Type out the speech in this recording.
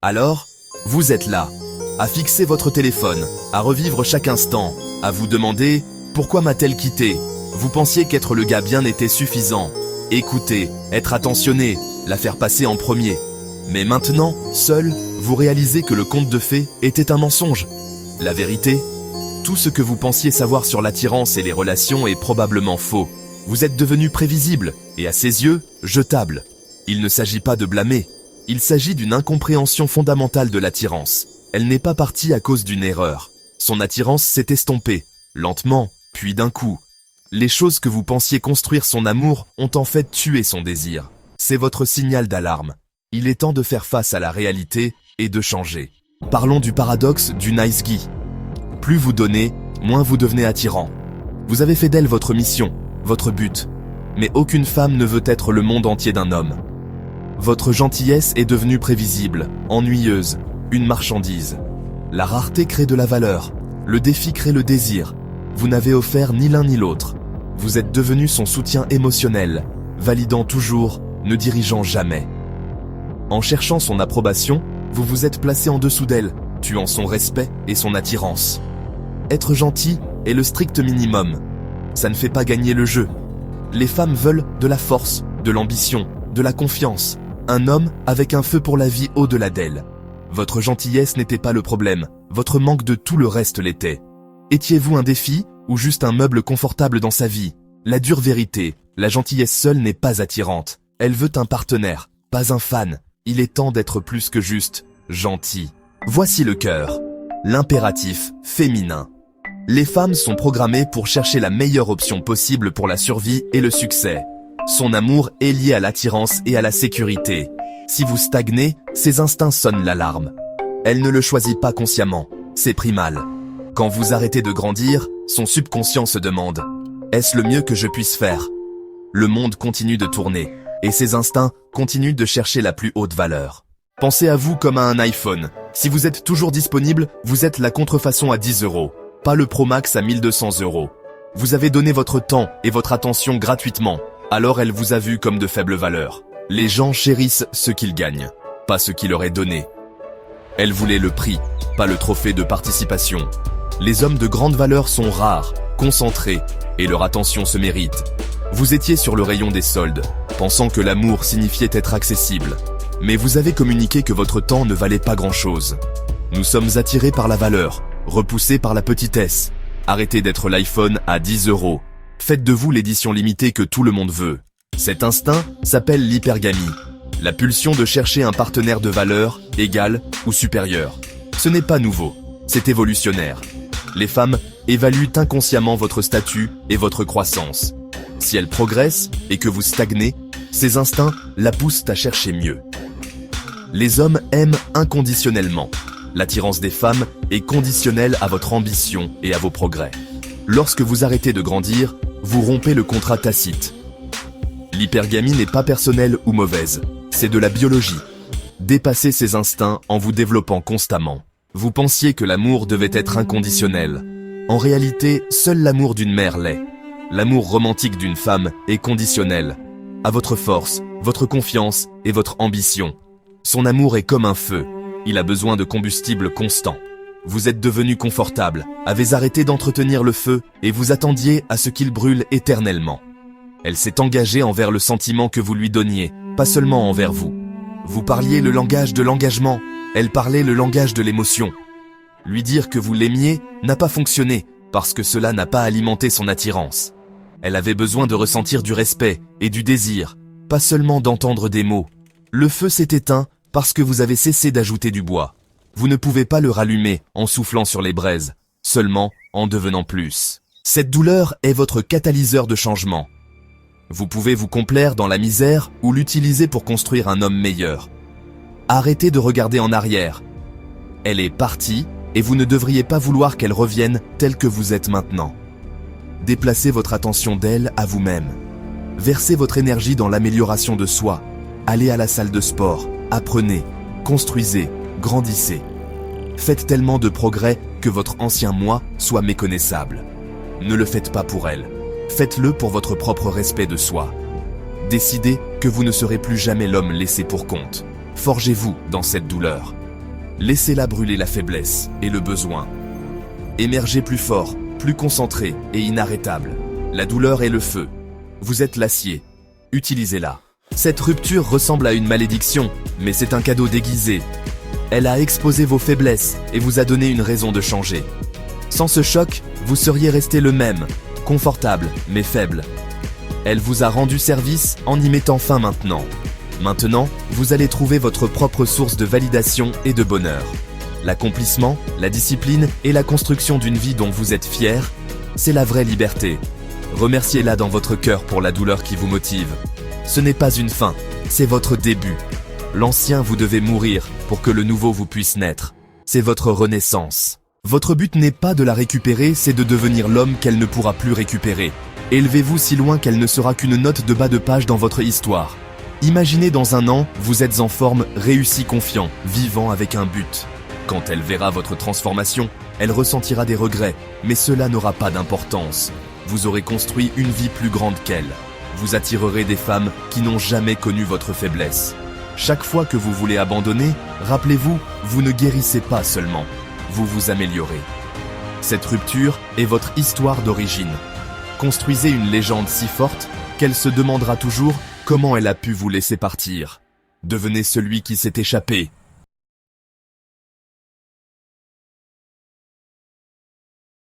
Alors, vous êtes là, à fixer votre téléphone, à revivre chaque instant, à vous demander « Pourquoi m'a-t-elle quitté ?» Vous pensiez qu'être le gars bien était suffisant. Écouter, être attentionné, la faire passer en premier. Mais maintenant, seul, vous réalisez que le conte de fées était un mensonge. La vérité, tout ce que vous pensiez savoir sur l'attirance et les relations est probablement faux. Vous êtes devenu prévisible et à ses yeux, jetable. Il ne s'agit pas de blâmer. Il s'agit d'une incompréhension fondamentale de l'attirance. Elle n'est pas partie à cause d'une erreur. Son attirance s'est estompée, lentement, puis d'un coup. Les choses que vous pensiez construire son amour ont en fait tué son désir. C'est votre signal d'alarme. Il est temps de faire face à la réalité et de changer. Parlons du paradoxe du nice guy. Plus vous donnez, moins vous devenez attirant. Vous avez fait d'elle votre mission, votre but. Mais aucune femme ne veut être le monde entier d'un homme. Votre gentillesse est devenue prévisible, ennuyeuse, une marchandise. La rareté crée de la valeur, le défi crée le désir. Vous n'avez offert ni l'un ni l'autre. Vous êtes devenu son soutien émotionnel, validant toujours, ne dirigeant jamais. En cherchant son approbation, vous vous êtes placé en dessous d'elle, tuant son respect et son attirance. Être gentil est le strict minimum. Ça ne fait pas gagner le jeu. Les femmes veulent de la force, de l'ambition, de la confiance. Un homme avec un feu pour la vie au-delà d'elle. Votre gentillesse n'était pas le problème, votre manque de tout le reste l'était. Étiez-vous un défi ou juste un meuble confortable dans sa vie? La dure vérité, la gentillesse seule n'est pas attirante. Elle veut un partenaire, pas un fan. Il est temps d'être plus que juste gentil. Voici le cœur. L'impératif féminin. Les femmes sont programmées pour chercher la meilleure option possible pour la survie et le succès. Son amour est lié à l'attirance et à la sécurité. Si vous stagnez, ses instincts sonnent l'alarme. Elle ne le choisit pas consciemment, c'est primal. Quand vous arrêtez de grandir, son subconscient se demande « Est-ce le mieux que je puisse faire ?» Le monde continue de tourner, et ses instincts continuent de chercher la plus haute valeur. Pensez à vous comme à un iPhone. Si vous êtes toujours disponible, vous êtes la contrefaçon à 10 €, pas le Pro Max à 1200 €. Vous avez donné votre temps et votre attention gratuitement, alors elle vous a vu comme de faible valeur. Les gens chérissent ce qu'ils gagnent, pas ce qui leur est donné. Elle voulait le prix, pas le trophée de participation. Les hommes de grande valeur sont rares, concentrés, et leur attention se mérite. Vous étiez sur le rayon des soldes, pensant que l'amour signifiait être accessible. Mais vous avez communiqué que votre temps ne valait pas grand-chose. Nous sommes attirés par la valeur, repoussés par la petitesse. Arrêtez d'être l'iPhone à 10 €. Faites de vous l'édition limitée que tout le monde veut. Cet instinct s'appelle l'hypergamie. La pulsion de chercher un partenaire de valeur, égal ou supérieur. Ce n'est pas nouveau, c'est évolutionnaire. Les femmes évaluent inconsciemment votre statut et votre croissance. Si elles progressent et que vous stagnez, ces instincts la poussent à chercher mieux. Les hommes aiment inconditionnellement. L'attirance des femmes est conditionnelle à votre ambition et à vos progrès. Lorsque vous arrêtez de grandir, vous rompez le contrat tacite. L'hypergamie n'est pas personnelle ou mauvaise, c'est de la biologie. Dépassez ces instincts en vous développant constamment. Vous pensiez que l'amour devait être inconditionnel. En réalité, seul l'amour d'une mère l'est. L'amour romantique d'une femme est conditionnel. À votre force, votre confiance et votre ambition. Son amour est comme un feu. Il a besoin de combustible constant. Vous êtes devenu confortable, avez arrêté d'entretenir le feu et vous attendiez à ce qu'il brûle éternellement. Elle s'est engagée envers le sentiment que vous lui donniez, pas seulement envers vous. Vous parliez le langage de l'engagement, elle parlait le langage de l'émotion. Lui dire que vous l'aimiez n'a pas fonctionné, parce que cela n'a pas alimenté son attirance. Elle avait besoin de ressentir du respect et du désir, pas seulement d'entendre des mots. Le feu s'est éteint parce que vous avez cessé d'ajouter du bois. Vous ne pouvez pas le rallumer en soufflant sur les braises, seulement en devenant plus. Cette douleur est votre catalyseur de changement. Vous pouvez vous complaire dans la misère ou l'utiliser pour construire un homme meilleur. Arrêtez de regarder en arrière. Elle est partie et vous ne devriez pas vouloir qu'elle revienne telle que vous êtes maintenant. Déplacez votre attention d'elle à vous-même. Versez votre énergie dans l'amélioration de soi. Allez à la salle de sport, apprenez, construisez, grandissez. Faites tellement de progrès que votre ancien moi soit méconnaissable. Ne le faites pas pour elle. Faites-le pour votre propre respect de soi. Décidez que vous ne serez plus jamais l'homme laissé pour compte. Forgez-vous dans cette douleur. Laissez-la brûler la faiblesse et le besoin. Émergez plus fort, plus concentré et inarrêtable. La douleur est le feu. Vous êtes l'acier. Utilisez-la. Cette rupture ressemble à une malédiction, mais c'est un cadeau déguisé. Elle a exposé vos faiblesses et vous a donné une raison de changer. Sans ce choc, vous seriez resté le même, confortable mais faible. Elle vous a rendu service en y mettant fin maintenant. Maintenant, vous allez trouver votre propre source de validation et de bonheur. L'accomplissement, la discipline et la construction d'une vie dont vous êtes fier, c'est la vraie liberté. Remerciez-la dans votre cœur pour la douleur qui vous motive. Ce n'est pas une fin, c'est votre début. L'ancien vous devez mourir pour que le nouveau vous puisse naître. C'est votre renaissance. Votre but n'est pas de la récupérer, c'est de devenir l'homme qu'elle ne pourra plus récupérer. Élevez-vous si loin qu'elle ne sera qu'une note de bas de page dans votre histoire. Imaginez dans un an, vous êtes en forme, réussi, confiant, vivant avec un but. Quand elle verra votre transformation, elle ressentira des regrets, mais cela n'aura pas d'importance. Vous aurez construit une vie plus grande qu'elle. Vous attirerez des femmes qui n'ont jamais connu votre faiblesse. Chaque fois que vous voulez abandonner, rappelez-vous, vous ne guérissez pas seulement, vous vous améliorez. Cette rupture est votre histoire d'origine. Construisez une légende si forte qu'elle se demandera toujours comment elle a pu vous laisser partir. Devenez celui qui s'est échappé,